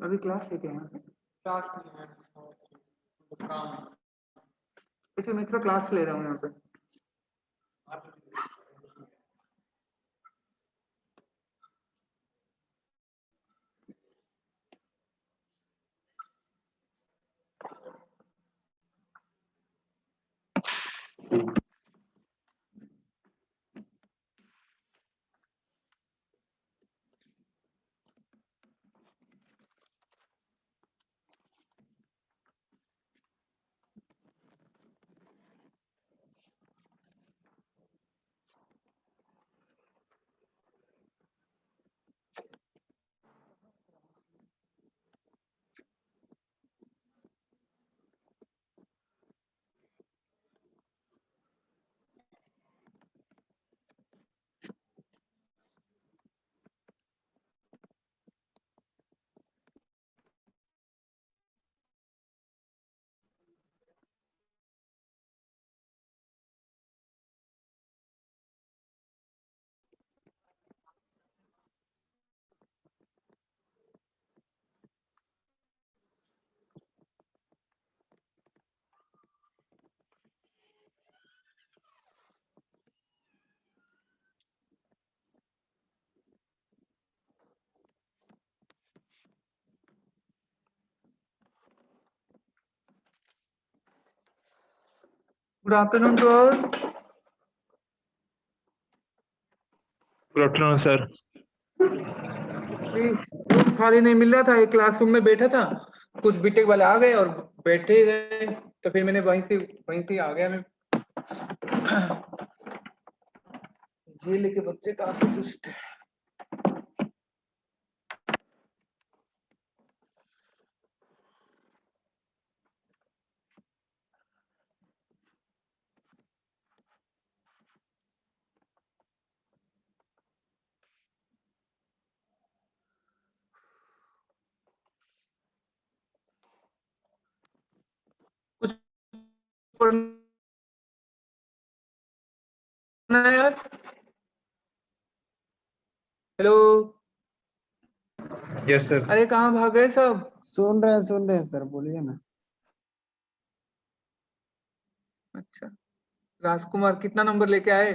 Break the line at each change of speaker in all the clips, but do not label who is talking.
अभी क्लास लेते हैं
क्लास नहीं है तो काम
इसे मैं तो क्लास ले रहा हूँ यहाँ पे। Good afternoon to all.
Good afternoon sir.
Room खाली नहीं मिल रहा था, एक क्लासरूम में बैठा था, कुछ बीटेक वाले आ गए और बैठे ही गए, तो फिर मैंने वहीं से आ गया मैं। जेल के बच्चे काफी दुष्ट है। कुछ पढ़ना है यार। हेलो।
Yes sir.
अरे कहाँ भाग गए सब?
सुन रहे हैं सर, बोलिए ना।
अच्छा, राजकुमार कितना नंबर लेके आए?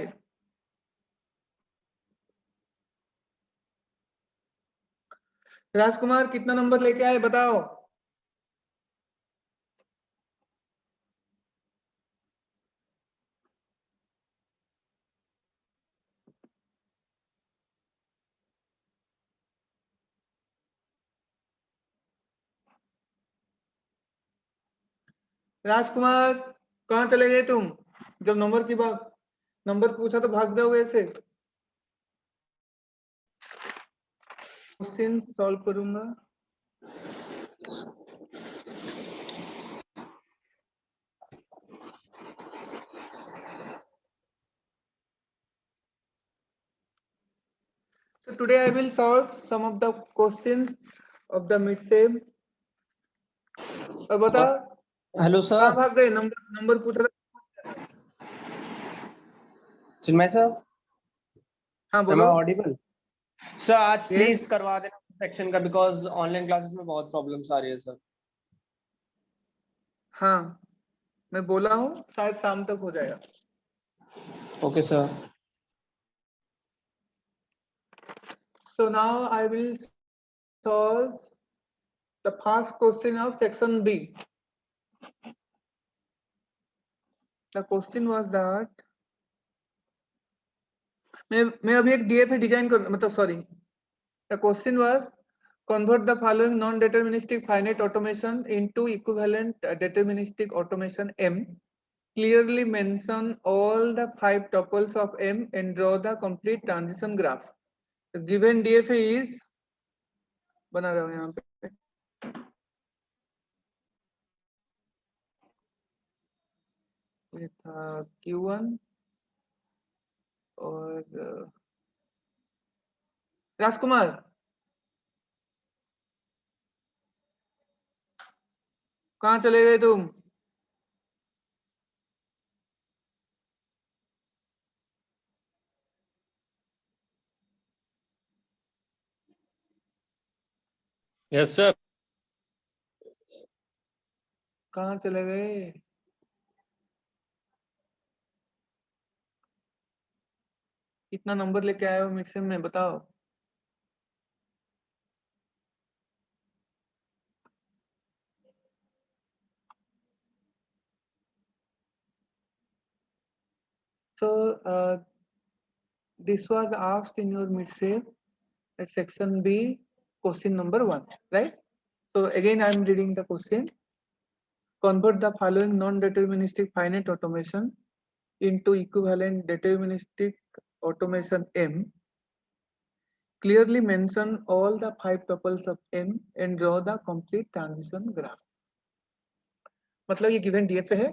राजकुमार कितना नंबर लेके आए बताओ। राजकुमार कहाँ चले गए तुम? जब नंबर पूछा तो भाग जाओगे ऐसे। क्वेश्चन सॉल्व करूंगा। So today I will solve some of the questions of the mid-sem. अब बता
हेलो
कहाँ
सर।
भाग गए? नंबर पूछ रहा।
चिन्मय सर,
हाँ
am I
बोलो।
ऑडिबल? सर आज
Yes.
प्लीज करवा देना सेक्शन का, बिकॉज ऑनलाइन क्लासेस में बहुत प्रॉब्लम्स आ रही है सर।
हाँ मैं बोला हूँ, शायद शाम तक हो जाएगा।
Okay sir.
So now I will solve the first question of section B. The question was that मैं अभी एक DFA डिजाइन कर मतलब sorry. The question was convert the following non-deterministic finite automation into equivalent deterministic automation M. Clearly mention all the 5 tuples of M and draw the complete transition graph. The given DFA is बना रहा हूँ यहाँ पे। ये था Q1 और राजकुमार कहाँ चले गए तुम?
Yes sir.
कहाँ चले गए? कितना नंबर लेके आए हो मिक्सिम में बताओ? So this was asked in your mid-sem at section B, question number 1, right? So again I am reading the question. Convert the following non-deterministic finite automation into equivalent deterministic automation M. Clearly mention all the 5 tuples of M and draw the complete transition graph. मतलब ये given DFA है,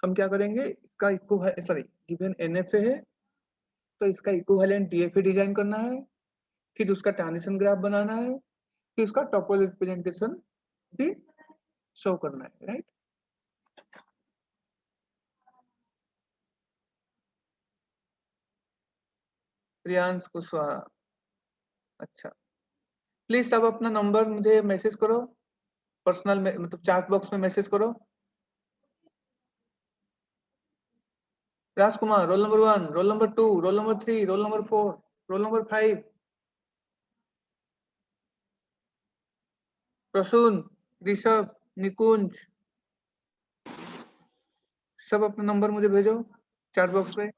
हम क्या करेंगे, इसका given NFA है, तो इसका इक्विवेलेंट DFA डिजाइन करना है, फिर उसका ट्रांजिशन ग्राफ बनाना है, फिर उसका टॉपोल रिप्रेजेंटेशन भी शो करना है, राइट? प्रियांश कुशवाहा, अच्छा, प्लीज सब अपना नंबर मुझे मैसेज करो, पर्सनल में, मतलब चैट बॉक्स में मैसेज करो। Rajkumar roll number 1, roll number 2, roll number 3, roll number 4, roll number 5, Prasoon, Rishabh, Nikunj, सब अपना नंबर मुझे भेजो चैट बॉक्स पे।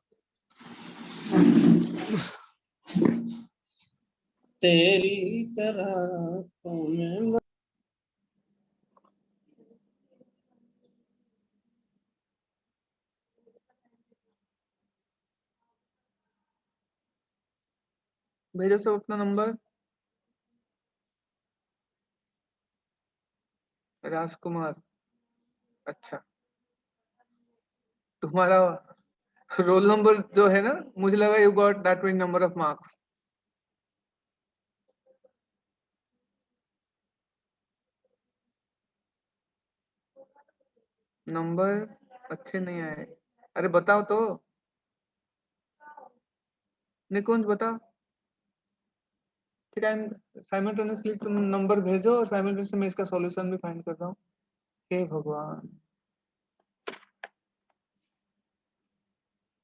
तेरी तरह तुम्हें
भेजो सब अपना नंबर। राजकुमार, अच्छा, तुम्हारा रोल नंबर जो है ना, मुझे लगा you got that many number of marks. Number अच्छे नहीं आए, अरे बताओ तो, निकुंज बताओ। ठीक है, साइमल्टेनियसली तुम नंबर भेजो और साइमल्टेनियसली मैं इसका सॉल्यूशन भी फाइंड करता हूँ। हे भगवान।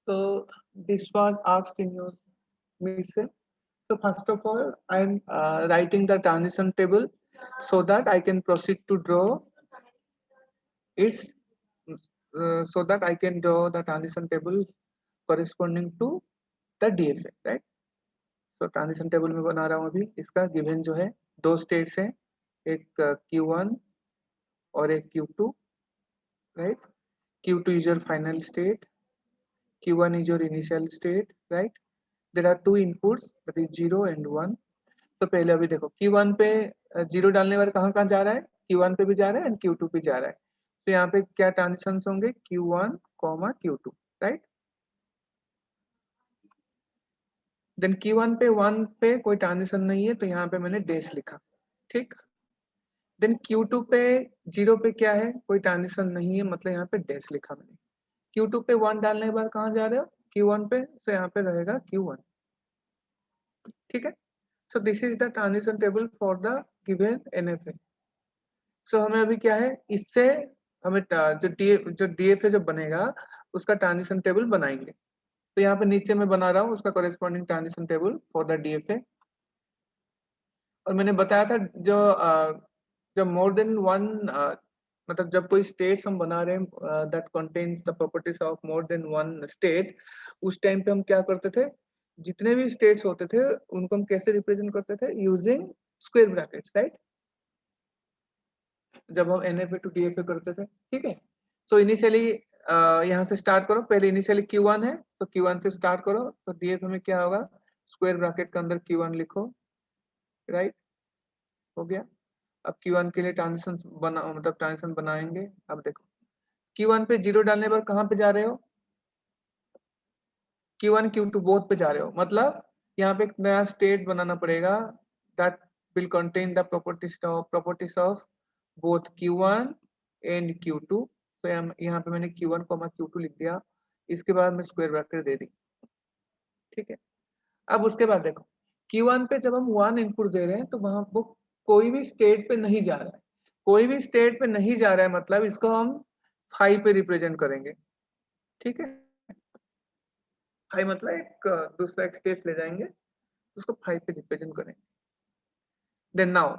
तो this was asked in your meeting. So first of all, I am writing the transition table so that I can proceed to draw its so that I can draw the transition table corresponding to the DFA, right? So transition table में बना रहा हूँ अभी। इसका given जो है, दो states हैं, एक Q1 और एक Q2, right? Q2 is your final state, Q1 is your initial state, right? There are two inputs, that is 0 and 1. तो पहले अभी देखो Q1 पे 0 डालने वाले कहाँ कहाँ जा रहा है, Q1 पे भी जा रहा है एंड Q2 पे जा रहा है। तो यहाँ पे क्या ट्रांजिशन होंगे, Q1, Q2, right? Then Q1 पे 1 पे कोई ट्रांजिशन नहीं है, तो यहाँ पे मैंने डैश लिखा, ठीक। देन Q2 पे 0 पे क्या है, कोई ट्रांजिशन नहीं है, मतलब यहाँ पे डैश लिखा मैंने। Q2 पे 1 डालने के बाद कहाँ जा रहे हो, Q1 पे, सो यहाँ पे रहेगा Q1, ठीक है। So this is the transition table for the given NFA। सो हमें अभी क्या है, इससे हमें जो DFA जो बनेगा उसका ट्रांजिशन टेबल बनाएंगे। तो यहाँ पे नीचे मैं बना रहा हूँ उसका corresponding transition table for the DFA। और मैंने बताया था जब मोर देन वन, मतलब जब कोई स्टेट्स हम बना रहे हैं that contains the properties of more than one state, उस टाइम पे हम क्या करते थे, जितने भी स्टेट्स होते थे उनको हम कैसे रिप्रेजेंट करते थे, यूजिंग स्क्वायर ब्रैकेट्स, राइट? जब हम NFA टू DFA करते थे, ठीक है। सो इनिशियली यहाँ से स्टार्ट करो, पहले इनिशियली Q1 है तो Q1 से स्टार्ट करो, तो DFA में क्या होगा, स्क्वायर ब्रैकेट के अंदर Q1 लिखो, राइट? हो गया। अब Q1 के लिए ट्रांजिशन मतलब ट्रांजिशन बनाएंगे। अब देखो Q1 पे 0 डालने पर कहाँ पे जा रहे हो, Q1 Q2 बोथ पे जा रहे हो, मतलब यहाँ पे एक नया स्टेट बनाना पड़ेगा that will contain the properties of both Q1 and Q2। तो यहाँ पे मैंने Q1, Q2 लिख दिया, इसके बाद मैं स्क्वायर ब्रैकेट दे दी, ठीक है। अब उसके बाद देखो Q1 पे जब हम 1 इनपुट दे रहे हैं तो वहां वो कोई भी स्टेट पे नहीं जा रहा है, कोई भी स्टेट पे नहीं जा रहा है मतलब इसको हम फाई पे रिप्रेजेंट करेंगे, ठीक है। फाई मतलब एक दूसरा एक स्टेट ले जाएंगे, उसको फाई पे रिप्रेजेंट करेंगे। देन नाउ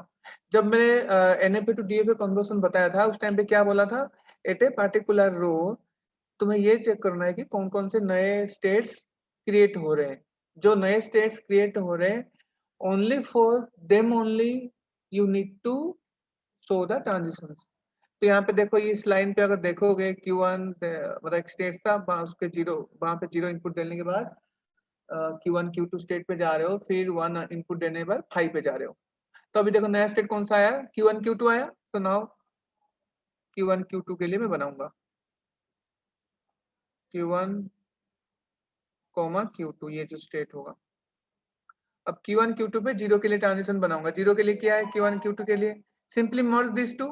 जब मैंने एनएफए टू डीएफए कन्वर्सन बताया था उस टाइम पे क्या बोला था, एट ए पार्टिकुलर रो तुम्हें ये चेक करना है कि कौन कौन से नए स्टेट्स क्रिएट हो रहे हैं। जो नए स्टेट्स क्रिएट हो रहे हैं only for them only you need to show the transitions. तो यहाँ पे देखो ये इस लाइन पे अगर देखोगे Q1 मतलब एक स्टेट था उसके जीरो, वहां पे जीरो इनपुट देने के बाद Q1 Q2 स्टेट पे जा रहे हो, फिर 1 इनपुट देने के बाद 5 पे जा रहे हो। तो अभी देखो नया स्टेट कौन सा आया, Q1 Q2 आया। तो नाउ Q1 Q2 के लिए मैं बनाऊंगा Q1 Q2, ये जो स्टेट होगा। अब Q1 Q2 पे जीरो के लिए ट्रांजिशन बनाऊंगा। जीरो के लिए क्या है Q1 Q2 के लिए, simply merge this to.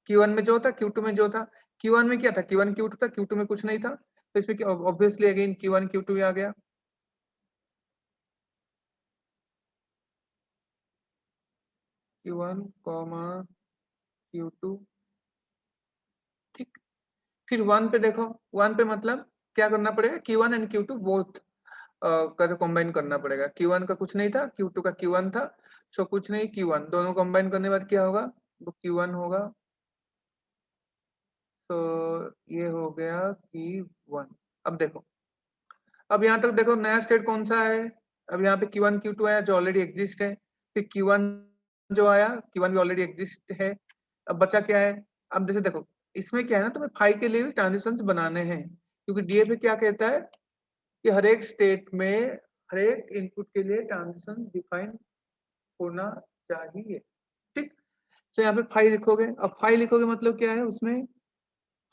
Q1 में जो था Q2 में जो था, Q1 में क्या था Q1 Q2 था, Q2 में कुछ नहीं था, तो इसमें ऑब्वियसली अगेन Q1 Q2 आ गया। Q1 Q2, ठीक। फिर 1 पे देखो, 1 पे मतलब क्या करना पड़ेगा, Q1 एंड Q2 बोथ का जो कंबाइन करना पड़ेगा। Q1 का कुछ नहीं था, Q2 का Q1 था, सो कुछ नहीं Q1, दोनों कंबाइन करने के बाद क्या होगा, वो Q1 होगा। तो ये हो गया Q1। अब देखो, अब यहाँ तक देखो नया स्टेट कौन सा है, अब यहाँ पे Q1 Q2 आया जो ऑलरेडी एग्जिस्ट है, फिर Q1 जो आया, Q1 भी ऑलरेडी एग्जिस्ट है। अब बचा क्या है, अब जैसे देखो इसमें क्या है ना, तुम्हें फाई के लिए भी ट्रांजिशन बनाने हैं, क्योंकि डीएफए क्या कहता है कि हर एक स्टेट में हर एक इनपुट के लिए ट्रांजिशन डिफाइन होना चाहिए, ठीक। तो यहाँ पे फाई लिखोगे, अब फाई लिखोगे मतलब क्या है, उसमें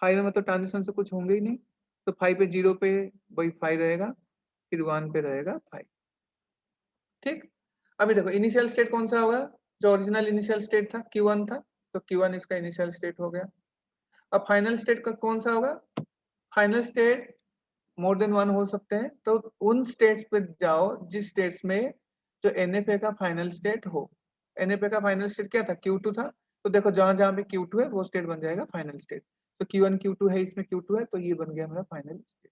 फाई में मतलब ट्रांजिशन से कुछ होंगे ही नहीं, तो फाई पे जीरो पे वही फाई रहेगा, फिर 1 पे रहेगा 5, ठीक। अभी देखो इनिशियल स्टेट कौन सा होगा, जो ओरिजिनल इनिशियल स्टेट था Q1 था, तो Q1 इसका इनिशियल स्टेट हो गया। अब फाइनल स्टेट का कौन सा होगा, फाइनल स्टेट मोर देन 1 हो सकते हैं, तो उन स्टेट्स पे जाओ जिस स्टेट्स में जो एनएफए का फाइनल स्टेट हो। एनएफए का फाइनल स्टेट क्या था, Q2 था, तो देखो जहां जहां पे Q2 है वो स्टेट बन जाएगा फाइनल स्टेट। तो Q1 Q2 है, इसमें Q2 है, तो ये बन गया मेरा फाइनल स्टेट,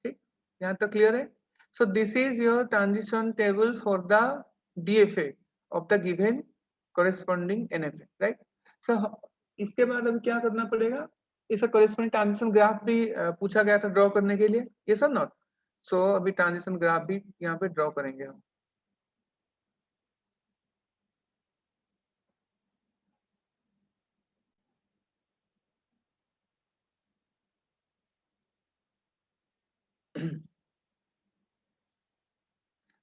ठीक। यहाँ तक क्लियर है। So this is your transition table for the DFA of the given corresponding NFA, right. So इसके बाद अभी क्या करना पड़ेगा, इसका कॉरेस्पॉन्डिंग ट्रांजिशन ग्राफ भी पूछा गया था ड्रॉ करने के लिए, यस और नॉट। सो अभी ट्रांजिशन ग्राफ भी यहाँ पे ड्रॉ करेंगे हम।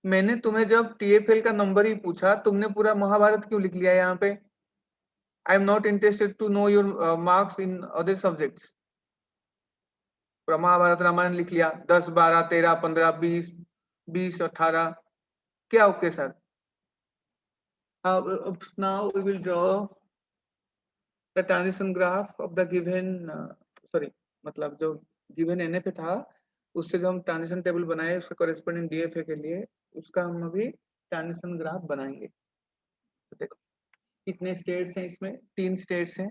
मैंने तुम्हें जब टीएफएल का नंबर ही पूछा, तुमने पूरा महाभारत क्यों लिख लिया यहाँ पे। I am not interested to know your marks in other subjects. पूरा महाभारत रामायण लिख लिया, 10 12 13 15 20 20 18, क्या okay sir. Now we will draw the transition graph of the given, sorry मतलब जो गिवन एनएफए था उससे जो हम ट्रांजिशन टेबल बनाए उसके कॉरेस्पॉन्डिंग डीएफए के लिए, उसका हम अभी ट्रांजिशन ग्राफ बनाएंगे। तो देखो कितने स्टेट्स हैं इसमें, 3 स्टेट्स हैं।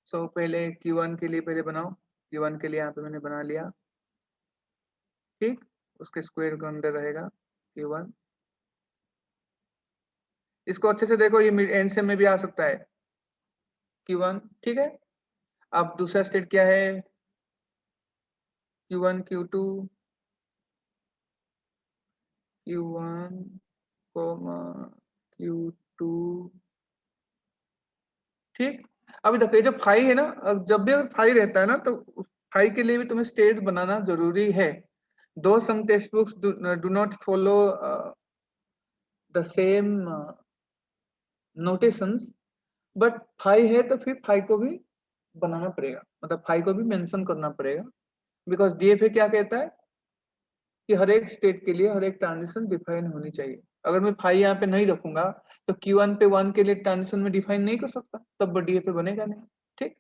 सो पहले Q1 के लिए पहले बनाओ, Q1 के लिए यहाँ पे मैंने बना लिया, ठीक। उसके स्क्वायर के अंदर रहेगा Q1। इसको अच्छे से देखो, ये एंड से में भी आ सकता है Q1, ठीक है। अब दूसरा स्टेट क्या है, Q1 Q2, Q1 Q2, ठीक। अभी देखो ये जो फाई है ना, जब भी अगर फाई रहता है ना तो फाई के लिए भी तुम्हें स्टेट बनाना जरूरी है। दो some text books do not follow the same notations, but phi है तो फिर फाई को भी बनाना पड़ेगा, मतलब फाई को भी मेंशन करना पड़ेगा, बिकॉज डीएफए क्या कहता है कि हर एक स्टेट के लिए हर एक ट्रांजिशन डिफाइन होनी चाहिए। अगर मैं फाई यहाँ पे नहीं रखूंगा तो Q1 पे 1 के लिए ट्रांजिशन में डिफाइन नहीं कर सकता, तब डीएफए बनेगा नहीं, ठीक।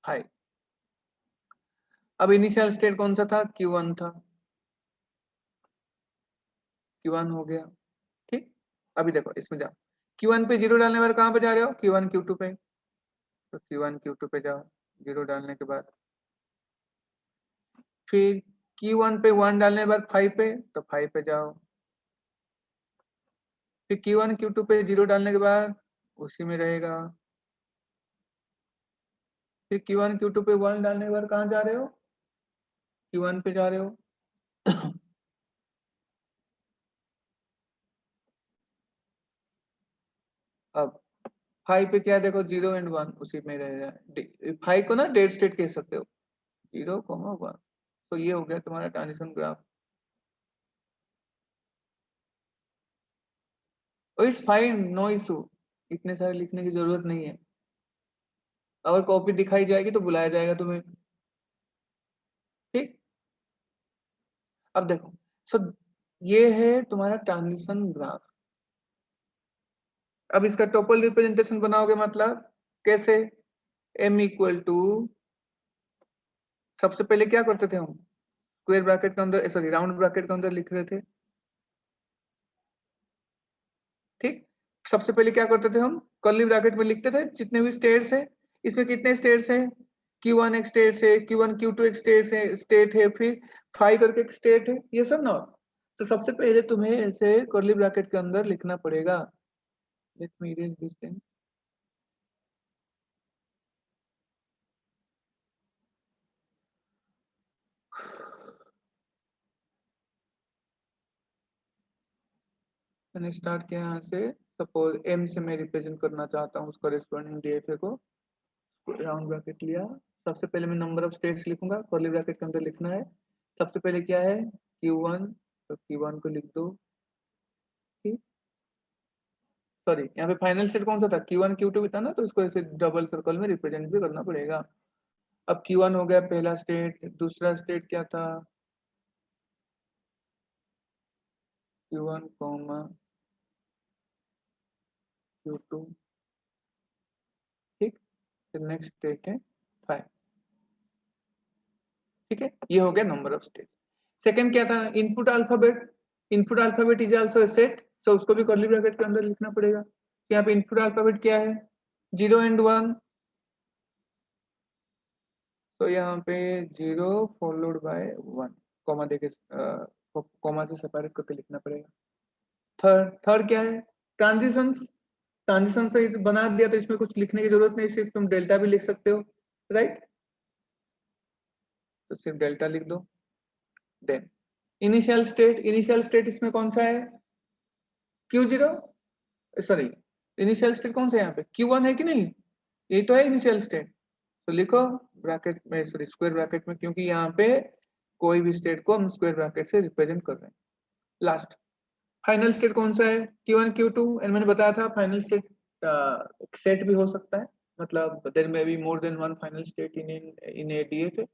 फाई अब इनिशियल स्टेट कौन सा था, Q1 था, Q1 हो गया। ठीक, अभी देखो इसमें जाओ, Q1 पे 0 डालने वाले कहाँ पे जा रहे हो, Q1 Q2 पे, तो Q1 Q2 पे जाओ 0 डालने के बाद, फिर Q1 पे 1 डालने के बाद 5 पे, तो 5 पे जाओ, फिर Q1 Q2 पे 0 डालने के बाद उसी में रहेगा, फिर Q1 Q2 पे 1 डालने के बाद कहाँ जा रहे हो, Q1 पे जा रहे हो। अब 5 पे क्या देखो, 0 एंड 1 उसी में रहेगा, 5 को ना डेड स्टेट कह सकते हो, 0,1, तो ये हो गया तुम्हारा transition graph. It's fine, no issue, इतने सारे लिखने की जरूरत नहीं है, अगर कॉपी दिखाई जाएगी तो बुलाया जाएगा तुम्हें। ठीक, अब देखो, सो ये है तुम्हारा ट्रांजिशन ग्राफ। अब इसका टोपल रिप्रेजेंटेशन बनाओगे, मतलब कैसे, m इक्वल टू, सबसे पहले क्या करते थे हम, स्क्वायर ब्रैकेट के अंदर, सॉरी राउंड ब्रैकेट के अंदर लिख रहे थे। ठीक, सबसे पहले क्या करते थे हम, कर्ली ब्रैकेट में लिखते थे जितने भी स्टेट्स है, इसमें कितने स्टेट्स है, Q1 एक स्टेट है, Q1 Q2 एक स्टेट है, फिर 5 करके एक स्टेट है, ये सब ना। तो सबसे पहले तुम्हें ऐसे कर्ली ब्रैकेट के अंदर लिखना पड़ेगा, let me erase this thing, मैंने स्टार्ट किया यहाँ से, सपोज m से मैं रिप्रेजेंट करना चाहता हूँ उस कॉरेस्पॉन्डिंग DFA को, राउंड ब्रैकेट लिया, सबसे पहले मैं नंबर ऑफ स्टेट्स लिखूंगा, कर्ली ब्रैकेट के अंदर लिखना है, सबसे पहले क्या है Q1, तो Q1 को लिख दो। ठीक, सॉरी यहाँ पे फाइनल स्टेट कौन सा था, Q1 Q2 भी था ना, तो इसको ऐसे डबल सर्कल में रिप्रेजेंट भी करना पड़ेगा। अब Q1 हो गया पहला स्टेट, दूसरा स्टेट क्या था, Q1 Q2, ठीक, फिर नेक्स्ट स्टेट है 5। ठीक है, ये हो गया नंबर ऑफ स्टेट्स। सेकंड क्या था, input alphabet, input alphabet is also a set, तो उसको भी कर्ली ब्रैकेट के अंदर लिखना पड़ेगा। यहाँ पे इनपुट अल्फाबेट क्या है, 0 एंड 1, तो यहाँ पे 0 फॉलोड बाय 1, कॉमा देके कॉमा से सेपरेट करके लिखना पड़ेगा। थर्ड क्या है, ट्रांजिशंस, ट्रांजिशन से बना दिया तो इसमें कुछ लिखने की जरूरत नहीं, सिर्फ तुम डेल्टा भी लिख सकते हो, राइट, तो सिर्फ डेल्टा लिख दो। Then initial state, initial state इसमें कौन सा है, Q0, सॉरी इनिशियल स्टेट कौन सा है यहाँ पे, Q1 है कि नहीं, यही तो है इनिशियल स्टेट, तो लिखो ब्रैकेट में, सॉरी स्क्वायर ब्रैकेट में, क्योंकि यहाँ पे कोई भी स्टेट को हम स्क्वायर ब्रैकेट से रिप्रेजेंट कर रहे हैं। लास्ट फाइनल स्टेट कौन सा है, Q1 Q2, एंड मैंने बताया था फाइनल स्टेट एक सेट भी हो सकता है, मतलब there may be more than one final state in a DFA,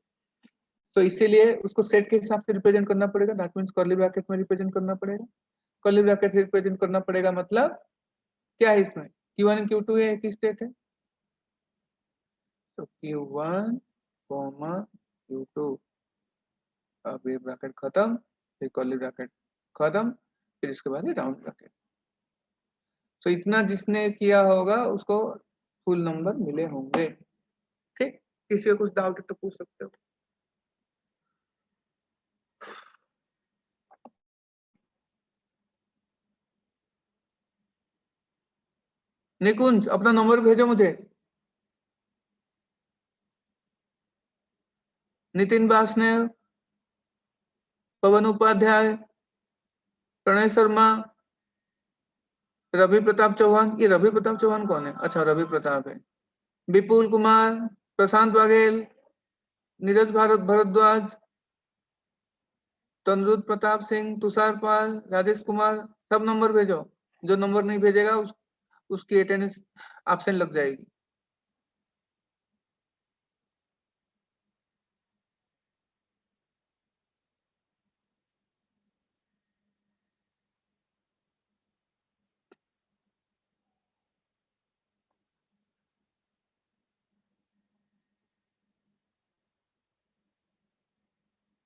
तो इसीलिए उसको सेट के हिसाब से रिप्रेजेंट करना पड़ेगा, दैट मींस कर्ली ब्रैकेट में रिप्रेजेंट करना पड़ेगा। कर्ली ब्रैकेट से रिप्रेजेंट करना पड़ेगा, मतलब क्या है इसमें, Q1 Q2 है, एक ही स्टेट है, तो Q1 Q2, अब ये ब्रैकेट खत्म, फिर कर्ली ब्रैकेट खत्म, फिर इसके बाद राउंड ब्रैकेट। तो इतना जिसने किया होगा उसको फुल नंबर मिले होंगे। ठीक, किसी को कुछ डाउट है तो पूछ सकते हो। निकुंज अपना नंबर भेजो मुझे। नितिन वासनेव, पवन उपाध्याय, प्रणय शर्मा, रवि प्रताप चौहान, ये रवि प्रताप चौहान कौन है, अच्छा रवि प्रताप है, विपुल कुमार, प्रशांत बघेल, नीरज भारद्वाज, तनरुद्ध प्रताप सिंह, तुषार पाल, राजेश कुमार, सब नंबर भेजो। जो नंबर नहीं भेजेगा उसकी अटेंडेंस एब्सेंट लग जाएगी।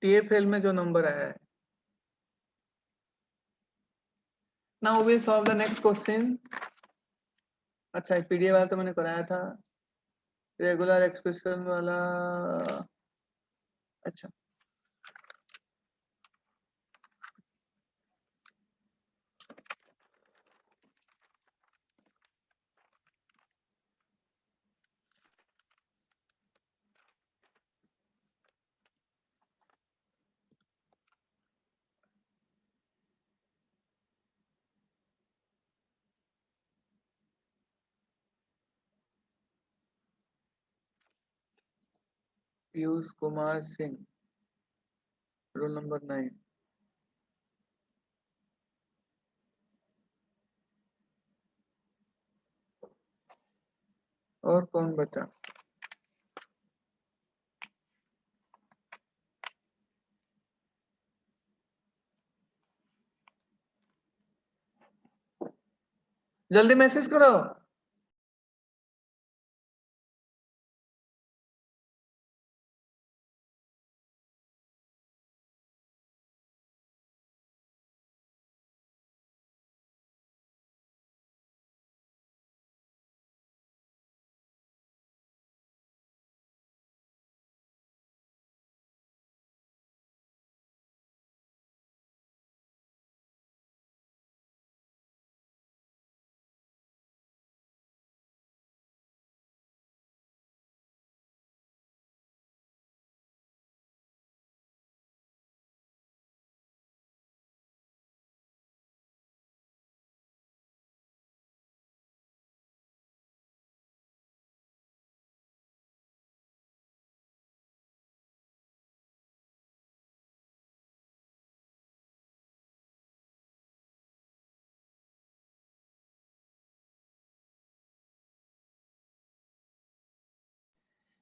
TFL में जो नंबर आया है। Now we will solve the next question. अच्छा पीडीए वाला तो मैंने कराया था, रेगुलर एक्सप्रेशन वाला। अच्छा पीयूष कुमार सिंह, रोल नंबर 9। और कौन बचा? जल्दी मैसेज करो।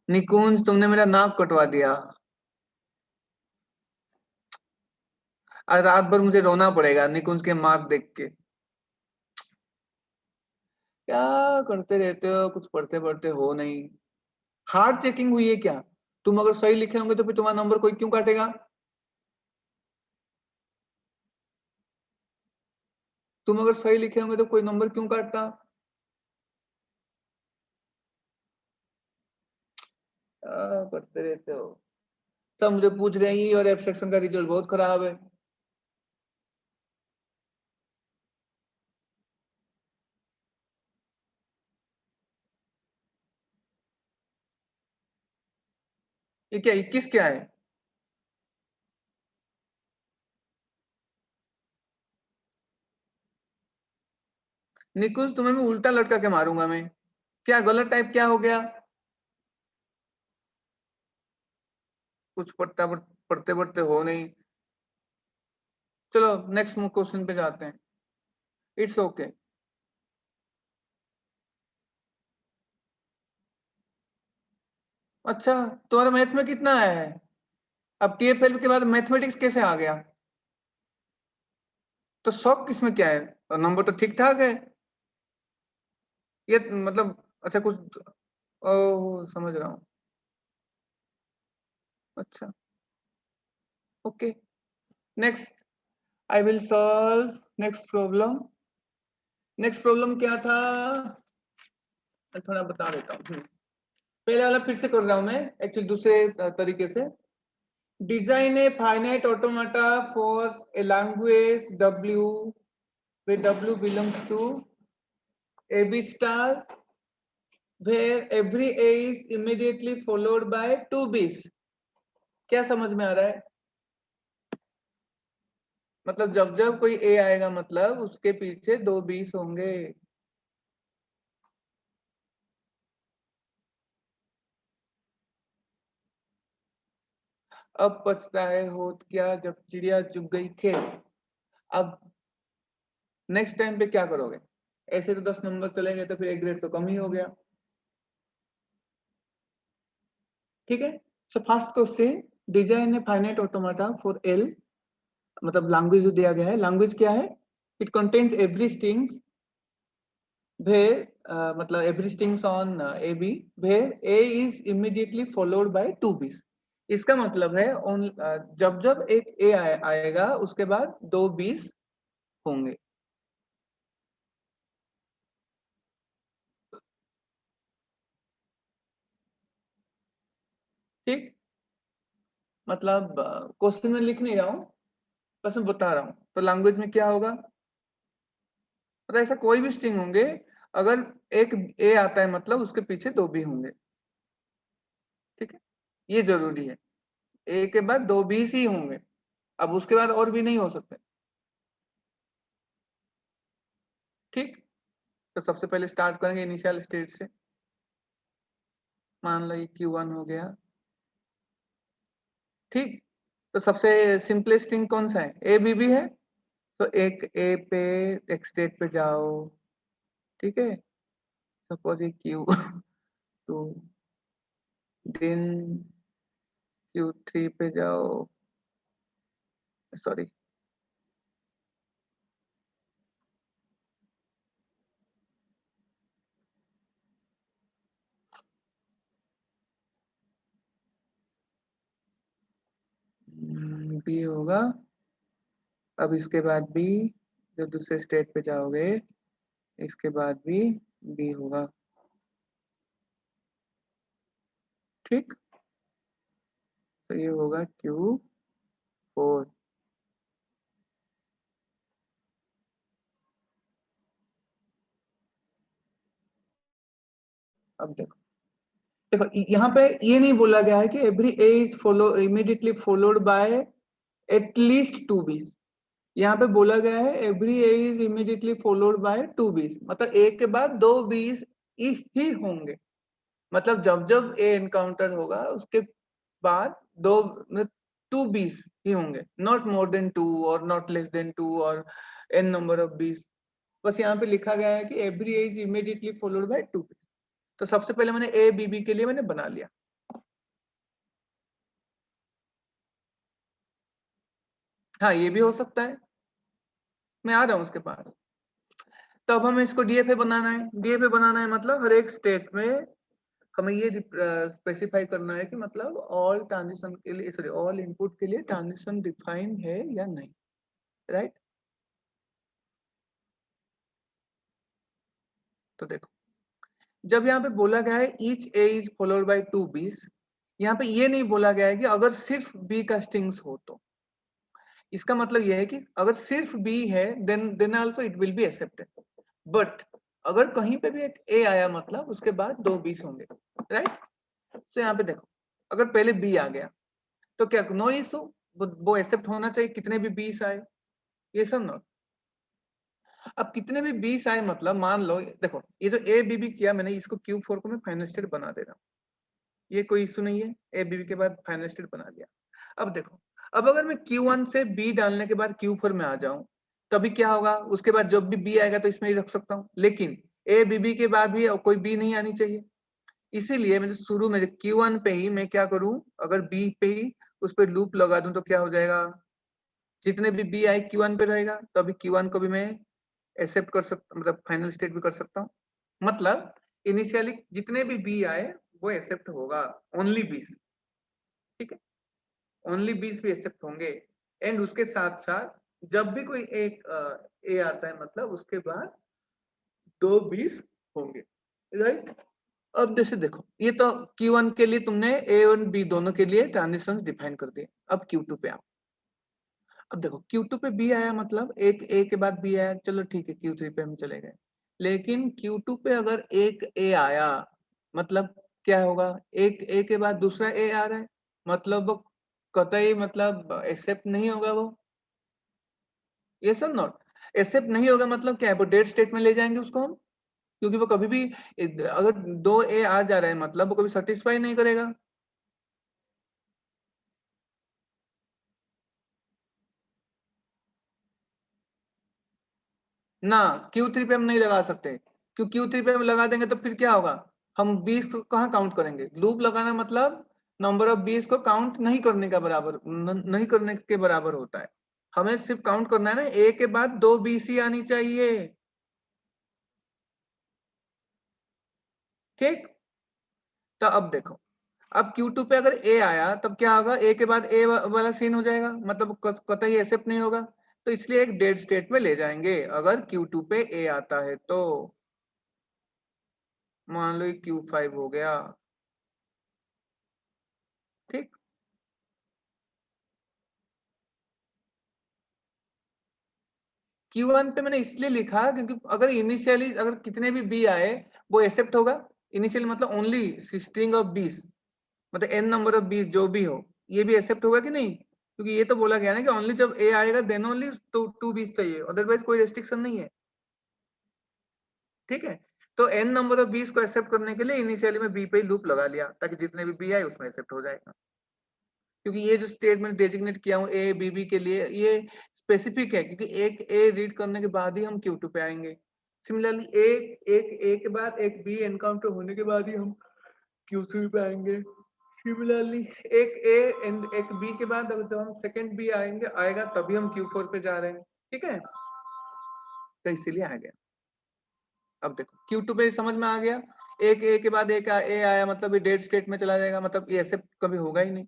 निकुंज तुमने मेरा नाक कटवा दिया। आज रात भर मुझे रोना पड़ेगा निकुंज के मार्क देख के। क्या करते रहते हो, कुछ पढ़ते पढ़ते हो नहीं। हार्ड चेकिंग हुई है क्या? तुम अगर सही लिखे होंगे तो फिर तुम्हारा नंबर कोई क्यों काटेगा? तुम अगर सही लिखे होंगे तो कोई नंबर क्यों काटता? क्या करते रहते हो। सब मुझे पूछ रहे हैं और एब्स्ट्रैक्शन का रिजल्ट बहुत खराब है। ये क्या 21 क्या है? निकुंज तुम्हें मैं उल्टा लटका के मारूंगा मैं। क्या गलत टाइप क्या हो गया? कुछ पढ़ते पढ़ते हो नहीं। चलो नेक्स्ट क्वेश्चन पे जाते हैं। It's okay. अच्छा तुम्हारा मैथ में कितना आया है? अब TFL के बाद मैथमेटिक्स कैसे आ गया? तो शौक किसमें क्या है? नंबर तो ठीक ठाक है ये, मतलब अच्छा कुछ। ओह समझ रहा हूँ। अच्छा okay next I will solve next problem. Next problem क्या था मैं थोड़ा बता देता हूँ। पहले वाला फिर से कर रहा हूँ मैं एक्चुअली दूसरे तरीके से। Design a finite automata for a language W where W belongs to AB star where every A is immediately followed by 2 B's। क्या समझ में आ रहा है? मतलब जब जब कोई A आएगा मतलब उसके पीछे 2 B's होंगे। अब पछताए होत क्या जब चिड़िया चुग गई खेत। अब नेक्स्ट टाइम पे क्या करोगे? ऐसे तो 10 नंबर चले गए तो फिर 1 ग्रेड तो कम ही हो गया। ठीक है। So first question design a finite automata for L, मतलब लैंग्वेज जो दिया गया है। लैंग्वेज क्या है? It contains every strings where मतलब every strings on AB where A is immediately followed by 2 B's। इसका मतलब है जब जब एक ए आएगा उसके बाद 2 बीस होंगे। ठीक, मतलब क्वेश्चन में लिख नहीं रहा हूं, बस मैं बता रहा हूं। तो लैंग्वेज में क्या होगा, तो ऐसा कोई भी स्ट्रिंग होंगे, अगर एक ए आता है मतलब उसके पीछे 2 बी होंगे। ठीक है, ये जरूरी है, ए के बाद 2 बीस ही होंगे, अब उसके बाद और भी नहीं हो सकते। ठीक, तो सबसे पहले स्टार्ट करेंगे इनिशियल स्टेट से। मान लो ये Q1 हो गया। ठीक, तो सबसे सिंपलेस्ट स्ट्रिंग कौन सा है, ए बी बी है, तो एक ए पे एक स्टेट पे जाओ। ठीक है, सपोज ये Q2, देन Q3 पे जाओ, सॉरी बी होगा, अब इसके बाद बी, जो दूसरे स्टेट पे जाओगे इसके बाद भी बी होगा। ठीक, तो ये होगा Q4। अब देखो देखो यहाँ पे ये नहीं बोला गया है कि every A is follow immediately followed by at least 2 बीस। यहाँ पे बोला गया है every A is immediately followed by 2 बीस, मतलब ए के बाद 2 बीस ही होंगे। मतलब जब जब ए एनकाउंटर होगा उसके बाद 2 बीस ही होंगे, नॉट मोर देन 2 और नॉट लेस देन 2 और एन नंबर ऑफ बीस। बस यहाँ पे लिखा गया है कि every A is immediately followed by 2 बीस। तो सबसे पहले मैंने ए बी बी के लिए मैंने बना लिया। हाँ, ये भी हो सकता है, मैं आ रहा हूँ उसके पास। तो अब हमें इसको डीएफए बनाना है। डीएफए बनाना है मतलब हर एक स्टेट में हमें ये स्पेसिफाई करना है कि मतलब ऑल ट्रांजिशन के लिए, सॉरी ऑल इनपुट के लिए ट्रांजिशन डिफाइन है या नहीं, राइट। तो देखो, जब यहाँ पे बोला गया है each A is followed by 2 बीस, यहाँ पे ये नहीं बोला गया है कि अगर सिर्फ बी का स्ट्रिंग्स हो तो। इसका मतलब यह है कि अगर सिर्फ बी है then also it will be accepted, but अगर कहीं पे भी एक ए आया मतलब उसके बाद 2 बीस होंगे, राइट। सो यहाँ पे देखो, अगर पहले बी आ गया तो क्या नो इशू, वो एक्सेप्ट होना चाहिए कितने भी 20 आए, ये सब नॉट। अब कितने भी 20 आए मतलब मान लो, देखो ये जो ए बी बी किया मैंने, इसको Q4 को मैं फाइनल स्टेट बना दे रहा हूँ, ये कोई इशू नहीं है, ए बी बी के बाद फाइनल स्टेट बना दिया। अब देखो, अब अगर मैं Q1 से बी डालने के बाद Q4 में आ जाऊं तभी क्या होगा, उसके बाद जब भी बी आएगा तो इसमें ही रख सकता हूँ, लेकिन ए बी बी के बाद भी कोई बी नहीं आनी चाहिए। इसीलिए मैं शुरू में Q1 पे ही मैं क्या करूं, अगर बी पे ही उस पर लूप लगा दूं तो क्या हो जाएगा, जितने भी बी आए Q1 पे रहेगा, तो अभी Q1 को भी मैं एक्सेप्ट कर सकता, मतलब फाइनल स्टेट भी कर सकता हूँ। मतलब इनिशियली जितने भी बी आए वो एक्सेप्ट होगा, ओनली 20। ठीक है, ओनली 20 भी एक्सेप्ट होंगे। एंड उसके साथ साथ जब भी कोई एक ए आता है मतलब उसके बाद 2 20 होंगे, राइट। अब जैसे देखो, ये तो Q1 के लिए तुमने ए और बी दोनों के लिए ट्रांजिशंस डिफाइन कर दिए। अब Q2 पे आओ। अब देखो Q2 पे बी आया मतलब एक ए के बाद बी आया, चलो ठीक है Q3 पे हम चले गए, लेकिन Q2 पे अगर एक ए आया मतलब क्या होगा, एक ए के बाद दूसरा ए आ रहा है मतलब कतई मतलब एक्सेप्ट नहीं होगा वो, ये सब नॉट एक्सेप्ट नहीं होगा। मतलब क्या है, वो डेड स्टेट में ले जाएंगे उसको हम, क्योंकि वो कभी भी अगर 2 ए आ जा रहा है मतलब वो कभी सेटिस्फाई नहीं करेगा। ना, Q3 पे हम नहीं लगा सकते, क्योंकि Q3 पे हम लगा देंगे तो फिर क्या होगा, हम 20 को कहाँ काउंट करेंगे। लूप लगाना मतलब नंबर ऑफ 20 को काउंट नहीं करने का बराबर, नहीं करने के बराबर होता है। हमें सिर्फ काउंट करना है ना, ए के बाद 2 20 ही आनी चाहिए। ठीक, तो अब देखो, अब Q2 पे अगर A आया तब क्या होगा, A के बाद A वाला सीन हो जाएगा, मतलब कतई एक्सेप्ट नहीं होगा, तो इसलिए एक डेड स्टेट में ले जाएंगे अगर Q2 पे A आता है तो। मान लो ये Q5 हो गया, ठीक। Q1 पे मैंने इसलिए लिखा क्योंकि अगर इनिशियली अगर कितने भी बी आए वो एक्सेप्ट होगा। इनिशियली मतलब ओनली स्ट्रिंग ऑफ बीस, मतलब n नंबर ऑफ बीस जो भी हो, ये भी एक्सेप्ट होगा कि नहीं, क्योंकि ये तो बोला गया ना कि ओनली जब a आएगा देन ओनली टू बीस चाहिए, अदरवाइज कोई रेस्ट्रिक्शन नहीं है, ठीक है। तो n नंबर ऑफ बीस को एक्सेप्ट करने के लिए इनिशियली में b पे ही लूप लगा लिया ताकि जितने भी b आए उसमें एक्सेप्ट हो जाएगा। क्योंकि ये जो स्टेटमेंट डेजिग्नेट किया हूँ ए बी बी के लिए, ये स्पेसिफिक है क्योंकि एक ए रीड करने के बाद ही हम Q2 पे आएंगे। सिमिलरली एक ए के बाद एक बी एनकाउंटर होने के बाद ही हम Q3 पे आएंगे। सिमिलरली एक ए एंड एक बी के बाद जब हम सेकंड बी आएगा तभी हम Q4 पे जा रहे हैं, ठीक है। तो इसीलिए आ गया। अब देखो Q2 पे समझ में आ गया, एक ए के बाद एक ए आया मतलब ये डेड स्टेट में चला जाएगा, मतलब ये एक्सेप्ट कभी होगा ही नहीं।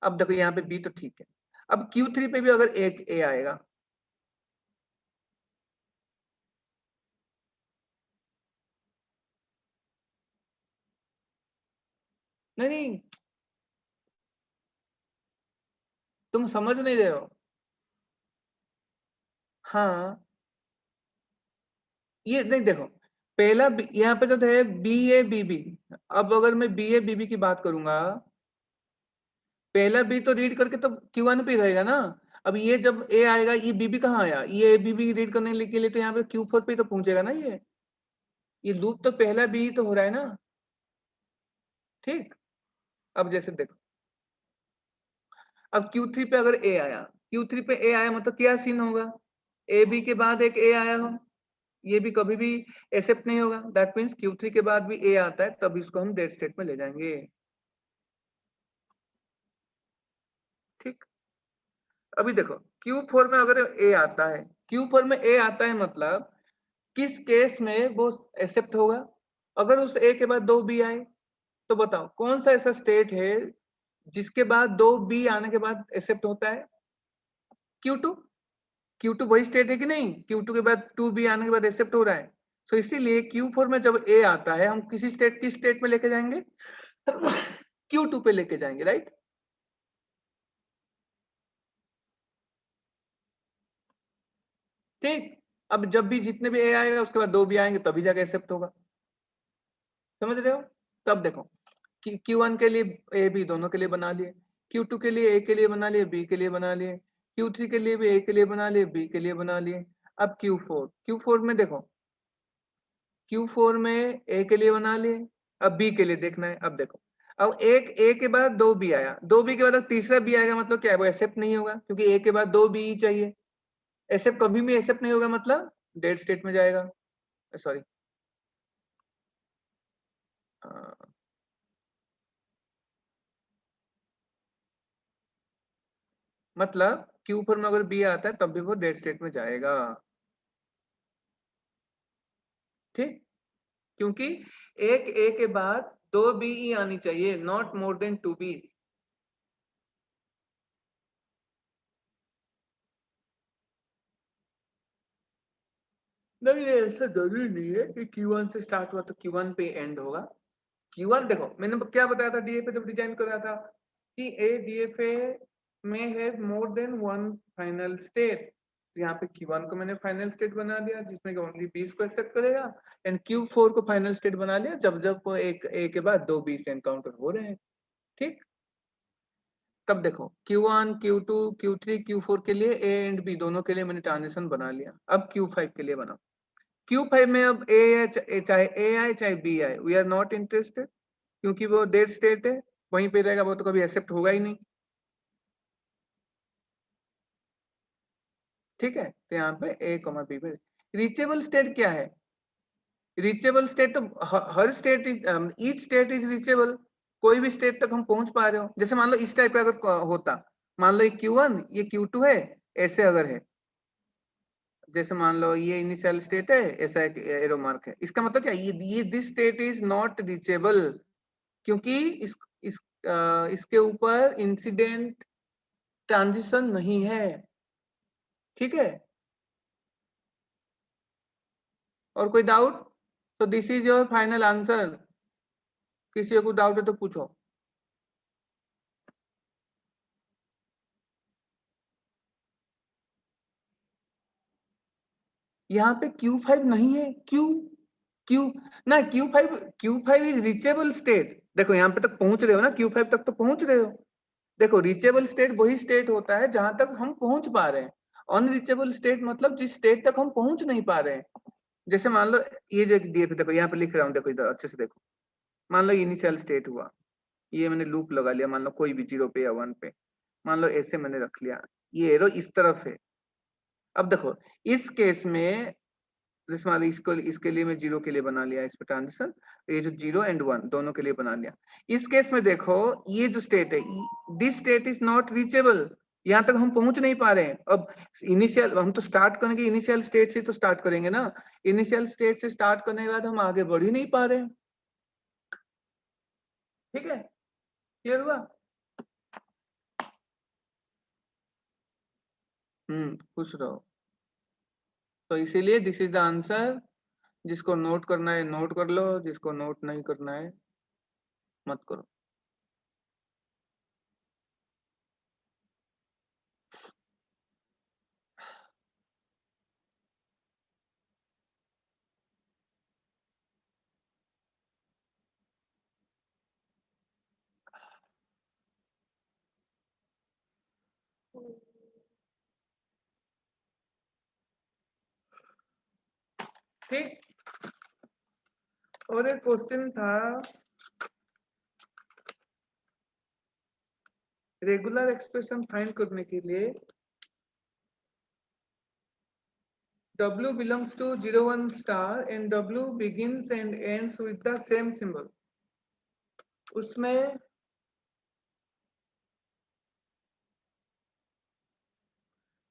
अब देखो यहाँ पे बी तो ठीक है, अब Q3 पे भी अगर एक ए आएगा, नहीं नहीं तुम समझ नहीं रहे हो। हाँ ये नहीं देखो, पहला यहाँ पे तो थे बी ए बी बी, अब अगर मैं बी ए बी बी की बात करूंगा, पहला बी तो रीड करके तो Q1 पे रहेगा ना। अब ये जब ए आएगा, ये बीबी कहाँ आया, ये ए बी बी रीड करने के लिए तो यहाँ पे Q4 पे तो पहुंचेगा ना। ये लूप तो पहला बी तो हो रहा है ना, ठीक। अब जैसे देखो, अब Q3 पे अगर ए आया, Q3 पे ए आया मतलब क्या सीन होगा, ए बी के बाद एक ए आया हो, ये भी कभी भी एक्सेप्ट नहीं होगा, दैट मींस Q3 के बाद भी ए आता है तब इसको हम डेड स्टेट में ले जाएंगे, ठीक। अभी देखो Q4 में अगर ए आता है, Q4 में ए आता है मतलब किस केस में वो एक्सेप्ट होगा, अगर उस ए के बाद दो बी आए, तो बताओ कौन सा ऐसा स्टेट है जिसके बाद दो बी आने के बाद एक्सेप्ट होता है, Q2। Q2 वही स्टेट है कि नहीं, Q2 के बाद 2b आने के बाद एक्सेप्ट हो रहा है। सो इसीलिए Q4 में जब A आता है हम किस स्टेट में लेके जाएंगे, Q2 पे लेके जाएंगे, राइट। ठीक। अब जब भी जितने भी A आएगा उसके बाद 2b आएंगे तभी जाके एक्सेप्ट होगा, समझ रहे हो। तब देखो Q1 के लिए A B दोनों के लिए बना लिए, Q2 के लिए A के लिए बना लिए, B के लिए बना लिए, Q3 के लिए भी A के लिए बना लिए, B के लिए बना लिए। अब Q4 में देखो, Q4 में A के लिए बना लिए, अब B के लिए देखना है। अब देखो, अब एक A के बाद दो B आया, दो B के बाद तीसरा B आएगा मतलब क्या है, वो एक्सेप्ट नहीं होगा क्योंकि A के बाद दो B ही चाहिए। एक्सेप्ट कभी भी एक्सेप्ट नहीं होगा मतलब डेड स्टेट में जाएगा, सॉरी मतलब Q4 में अगर B आता है तब भी वो डेड स्टेट में जाएगा, ठीक। क्योंकि एक A के बाद दो B ही आनी चाहिए, नॉट मोर देन 2B। नहीं ऐसा जरूरी नहीं है कि Q1 से स्टार्ट हुआ तो Q1 पे एंड होगा। Q1 देखो मैंने क्या बताया था DFA जब डिजाइन कर रहा था कि A DFA में है मोर देन वन फाइनल स्टेट, यहाँ पे Q1 को मैंने फाइनल स्टेट बना दिया जिसमें कि ओनली 20 को एक्सेप्ट करेगा, एंड Q4 को फाइनल स्टेट बना लिया जब जब वो एक A के बाद दो B से एनकाउंटर हो रहे हैं, ठीक। तब देखो Q1 Q2 Q3 Q4 के लिए A एंड B दोनों के लिए मैंने ट्रांजिशन बना लिया। अब Q5 के लिए बनाओ, Q5 में अब चाहे A आए चाहे B आए, वी आर नॉट इंटरेस्टेड क्योंकि वो डेड स्टेट है, वहीं पे रहेगा, वो तो कभी एक्सेप्ट होगा ही नहीं, ठीक है। तो यहाँ पे A B पे रीचेबल स्टेट क्या है, रीचेबल स्टेट तो हर state each state is reachable, कोई भी स्टेट तक हम पहुंच पा रहे हो। जैसे मान लो इस टाइप का अगर होता, मान लो ये Q1 ये Q2 है, ऐसे अगर है, जैसे मान लो ये इनिशियल स्टेट है, ऐसा एक एरो मार्क है, इसका मतलब क्या, ये this state is not reachable क्योंकि इसके ऊपर इंसिडेंट ट्रांजिशन नहीं है, ठीक है। और कोई डाउट? तो this is your final answer. किसी को डाउट है तो पूछो। यहाँ पे Q5 नहीं है, Q ना, Q5 इज रीचेबल स्टेट। देखो यहाँ पे तक पहुंच रहे हो ना, Q5 तक तो पहुंच रहे हो। देखो रीचेबल स्टेट वही स्टेट होता है जहां तक हम पहुंच पा रहे हैं। अनरीचेबल स्टेट मतलब जिस स्टेट तक हम पहुंच नहीं पा रहे हैं। जैसे मान लो ये जो DF, देखो यहाँ पे लिख रहा हूँ, देखो इधर अच्छे से देखो। मान लो इनिशियल स्टेट हुआ, ये मैंने लूप लगा लिया, मान लो कोई भी 0 पे या 1 पे, मान लो ऐसे मैंने रख लिया, ये एरो इस तरफ है। अब देखो इस केस में जैसे मान लो इसके लिए मैं 0 के लिए बना लिया इस पे ट्रांजिशन, ये जो 0 एंड 1 दोनों के लिए बना लिया। इस केस में देखो ये जो स्टेट है, this state is not reachable, यहाँ तक हम पहुंच नहीं पा रहे हैं। अब इनिशियल हम तो स्टार्ट करेंगे, इनिशियल स्टेट से तो स्टार्ट करेंगे ना, इनिशियल स्टेट से स्टार्ट करने के बाद हम आगे बढ़ ही नहीं पा रहे हैं। ठीक है, क्लियर हुआ? पूछ रहा हूँ। तो इसीलिए दिस इज द आंसर। जिसको नोट करना है नोट कर लो, जिसको नोट नहीं करना है मत करो। ठीक, और एक क्वेश्चन था, रेगुलर एक्सप्रेशन फाइंड करने के लिए W belongs to 0 1 star and W begins and ends with the same symbol। उसमें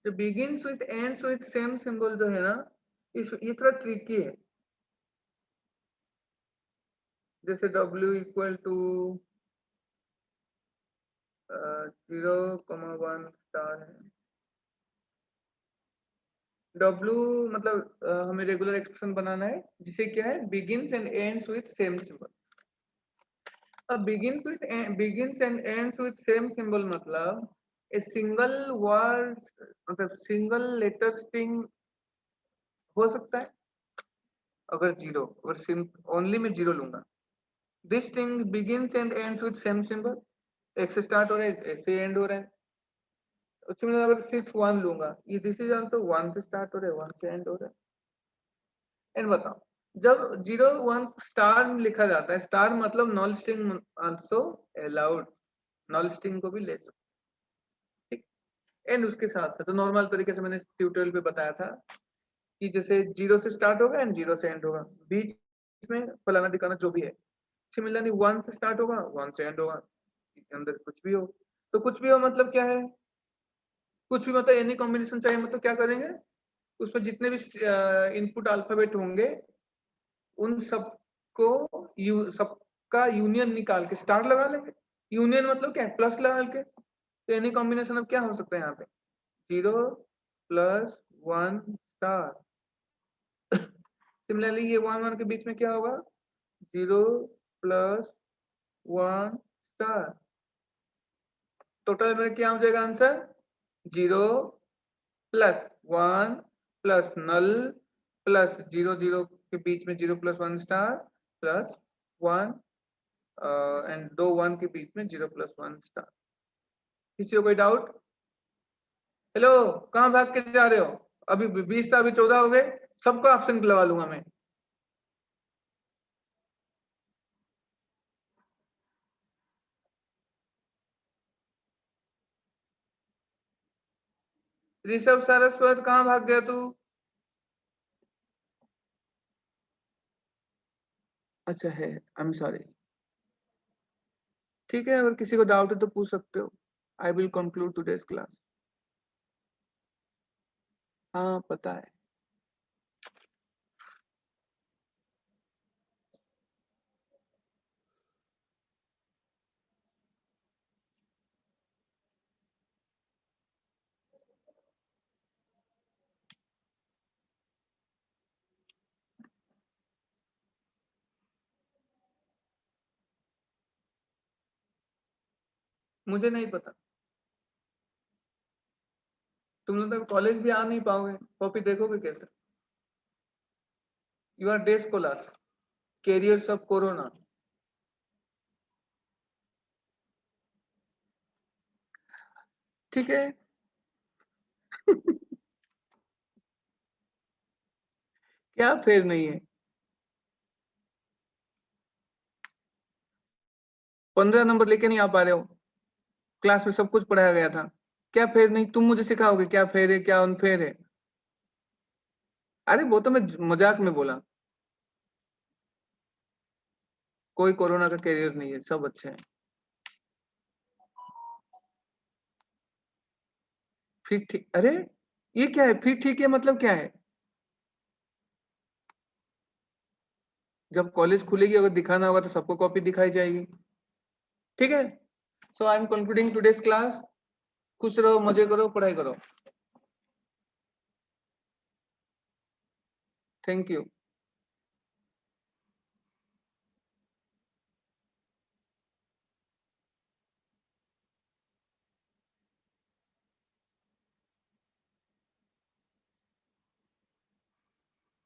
जो begins with ends with same symbol जो है ना, ये थोड़ा ट्रिकी है। जैसे W इक्वल टू 0, 1 स्टार है। W मतलब हमें रेगुलर एक्सप्रेशन बनाना है जिसे क्या है, begins and ends with same symbol। अब begins and ends with same symbol मतलब a single word मतलब सिंगल लेटर स्ट्रिंग हो सकता है। अगर ओनली मैं 0 लूंगा, this thing begins and ends with same symbol, एक से स्टार्ट हो रहा है ऐसे एंड हो रहा है। उसमें अगर सिर्फ 1 लूंगा, ये दिस इज आल्सो 1 से स्टार्ट हो रहा है 1 से एंड हो रहा है। एंड बताओ, जब 0 1 स्टार लिखा जाता है, स्टार मतलब knoll string also allowed, knoll string को भी ले सकते, ठीक। एंड उसके साथ साथ तो नॉर्मल तरीके से मैंने ट्यूटोरियल पे बताया था कि जैसे 0 से स्टार्ट होगा एंड 0 से एंड होगा, बीच में फलाना दिखाना जो भी है। सिमिलरली 1 से स्टार्ट होगा 1 से एंड होगा, अंदर कुछ भी हो। तो कुछ भी हो मतलब क्या है, कुछ भी मतलब एनी कॉम्बिनेशन चाहिए मतलब क्या करेंगे, उसमें जितने भी इनपुट अल्फाबेट होंगे उन सबको सबका यूनियन निकाल के स्टार लगा लेंगे। यूनियन मतलब क्या है, प्लस लगा के। तो एनी कॉम्बिनेशन अब क्या हो सकता है यहाँ पे, 0 + 1 स्टार। सिमिलरली ये 1 1 के बीच में क्या होगा, 0 + 1 स्टार। टोटल में क्या हो जाएगा आंसर, 0 + 1 + नल + 0 0 के बीच में 0 + 1 स्टार +1 एंड 2 1 के बीच में 0 + 1 स्टार। किसी को कोई डाउट? हेलो, कहाँ भाग के जा रहे हो? अभी 20 था, अभी 14 हो गए, सबको ऑप्शन लगा लूंगा मैं। ऋषभ सारस्वत कहाँ भाग गया तू? अच्छा है, आई एम सॉरी। ठीक है, अगर किसी को डाउट है तो पूछ सकते हो। I will conclude today's class. हाँ पता है। मुझे नहीं पता, तुम लोग तो कॉलेज भी आ नहीं पाओगे, कॉपी देखोगे कैसे? You are day scholars, carriers of corona. ठीक है। क्या फेर नहीं है? 15 नंबर लेके नहीं आ पा रहे हो, क्लास में सब कुछ पढ़ाया गया था, क्या फेर नहीं? तुम मुझे सिखाओगे क्या फेर है क्या अनफेयर है? अरे वो तो मैं मजाक में बोला, कोई कोरोना का कैरियर नहीं है, सब अच्छे हैं। फिर ठीक, अरे ये क्या है? फिर ठीक है मतलब क्या है? जब कॉलेज खुलेगी अगर दिखाना होगा तो सबको कॉपी दिखाई जाएगी। ठीक है, so I am concluding today's class. खुश रहो, मजे करो, पढ़ाई करो। Thank you.